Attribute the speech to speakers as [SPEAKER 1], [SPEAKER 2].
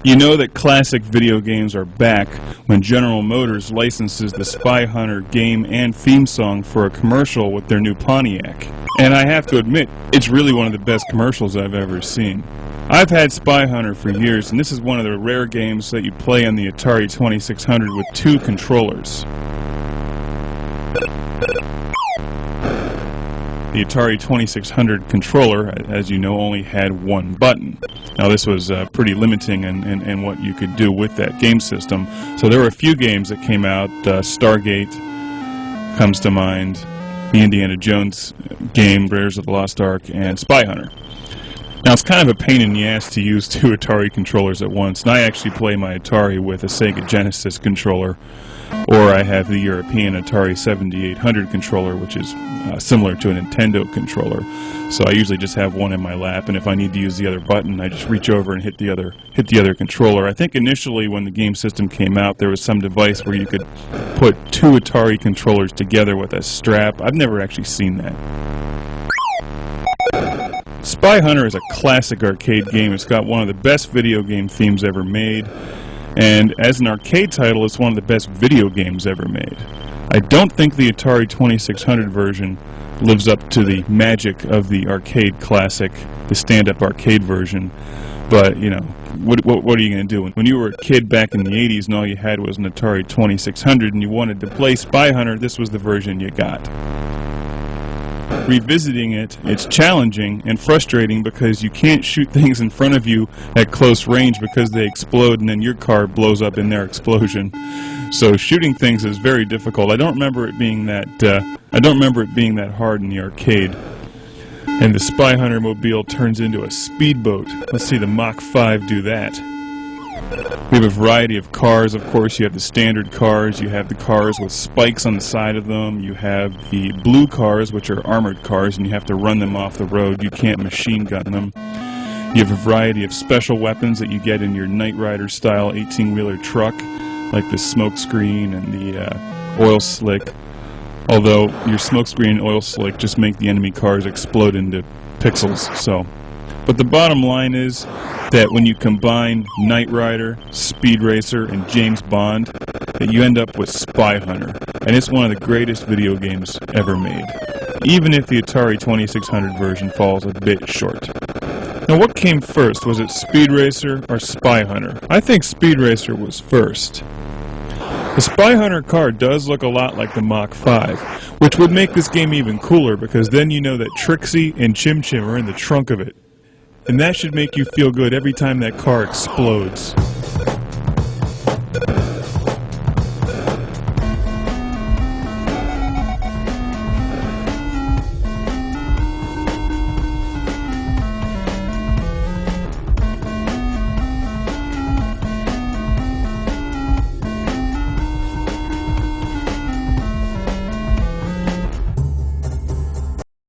[SPEAKER 1] You know that classic video games are back when General Motors licenses the Spy Hunter game and theme song for a commercial with their new Pontiac. And I have to admit, it's really one of the best commercials I've ever seen. I've had Spy Hunter for years, and this is one of the rare games that you play on the Atari 2600 with two controllers. The Atari 2600 controller, as you know, only had one button. Now this was pretty limiting in what you could do with that game system. So there were a few games that came out. Stargate comes to mind, the Indiana Jones game, Raiders of the Lost Ark, and Spy Hunter. Now it's kind of a pain in the ass to use two Atari controllers at once, and I actually play my Atari with a Sega Genesis controller, or I have the European Atari 7800 controller, which is similar to a Nintendo controller. So I usually just have one in my lap, and if I need to use the other button, I just reach over and hit the other controller. I think initially when the game system came out, there was some device where you could put two Atari controllers together with a strap. I've never actually seen that. Spy Hunter is a classic arcade game. It's got one of the best video game themes ever made. And as an arcade title, it's one of the best video games ever made. I don't think the Atari 2600 version lives up to the magic of the arcade classic, the stand-up arcade version. But, you know, what are you going to do? When you were a kid back in the 80s and all you had was an Atari 2600 and you wanted to play Spy Hunter, this was the version you got. Revisiting it, it's challenging and frustrating because you can't shoot things in front of you at close range because they explode and then your car blows up in their explosion. So shooting things is very difficult. I don't remember it being that hard in the arcade. And the Spy Hunter mobile turns into a speedboat. Let's see the Mach 5 do that. We have a variety of cars. Of course, you have the standard cars, you have the cars with spikes on the side of them, you have the blue cars, which are armored cars, and you have to run them off the road. You can't machine gun them. You have a variety of special weapons that you get in your Knight Rider style 18-wheeler truck, like the smoke screen and the oil slick. Although your smoke screen and oil slick just make the enemy cars explode into pixels. But the bottom line is that when you combine Knight Rider, Speed Racer, and James Bond, that you end up with Spy Hunter. And it's one of the greatest video games ever made, even if the Atari 2600 version falls a bit short. Now what came first? Was it Speed Racer or Spy Hunter? I think Speed Racer was first. The Spy Hunter car does look a lot like the Mach 5, which would make this game even cooler because then you know that Trixie and Chim Chim are in the trunk of it. And that should make you feel good every time that car explodes.